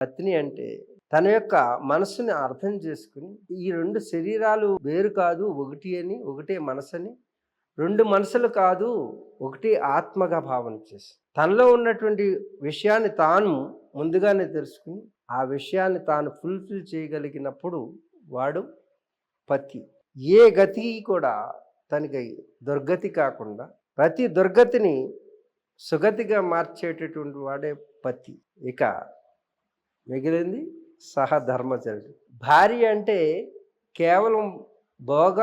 పత్ని అంటే తన యొక్క మనస్సుని అర్థం చేసుకుని, ఈ 2 శరీరాలు వేరు కాదు, ఒకటి అని, ఒకటే మనసని, 2 మనసులు కాదు, ఒకటే ఆత్మగా భావన చేసి, తనలో ఉన్నటువంటి విషయాన్ని తాను ముందుగానే తెలుసుకుని, ఆ విషయాన్ని తాను ఫుల్ఫిల్ చేయగలిగినప్పుడు వాడు పతి. ఏ గతి కూడా తనకి దుర్గతి కాకుండా, ప్రతి దుర్గతిని సుగతిగా మార్చేటటువంటి వాడే పతి. ఇక మిగిలింది సహధర్మచరుడు. భార్య అంటే కేవలం భోగ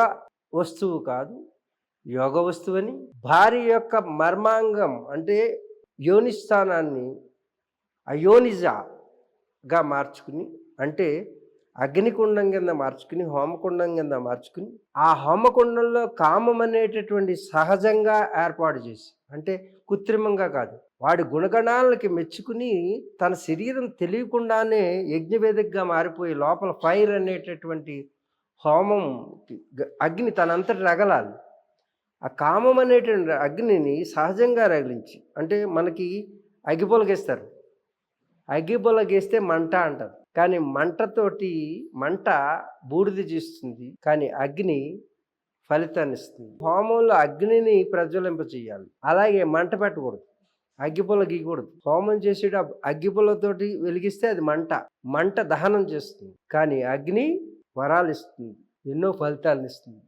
వస్తువు కాదు, యోగ వస్తువని, భార్య యొక్క మర్మాంగం అంటే యోనిస్థానాన్ని అయోనిజగా మార్చుకుని, అంటే అగ్నికుండం కింద మార్చుకుని, హోమకుండం కింద మార్చుకుని, ఆ హోమకుండంలో కామం అనేటటువంటి సహజంగా ఏర్పాటు చేసి, అంటే కృత్రిమంగా కాదు, వాడి గుణగణాలకి మెచ్చుకుని తన శరీరం తెలియకుండానే యజ్ఞవేదికగా మారిపోయి లోపల ఫైర్ అనేటటువంటి హోమం అగ్ని తనంతటి రగలాలి. ఆ కామం అనేటువంటి అగ్నిని సహజంగా రగిలించి, అంటే మనకి అగ్గిపుల్లగిస్తారు, అగ్గిపుల్లగేస్తే మంట అంటారు, కానీ మంట బూడిద చేస్తుంది, కానీ అగ్ని ఫలితాన్ని ఇస్తుంది. హోమంలో అగ్నిని ప్రజ్వలింపచేయాలి, అలాగే మంట పెట్టకూడదు, అగ్గిపుల్ల గీయకూడదు. హోమం చేసేటప్పుడు అగ్గిపుల్లతోటి వెలిగిస్తే అది మంట దహనం చేస్తుంది, కానీ అగ్ని వరాలు ఇస్తుంది, ఎన్నో ఫలితాలను ఇస్తుంది.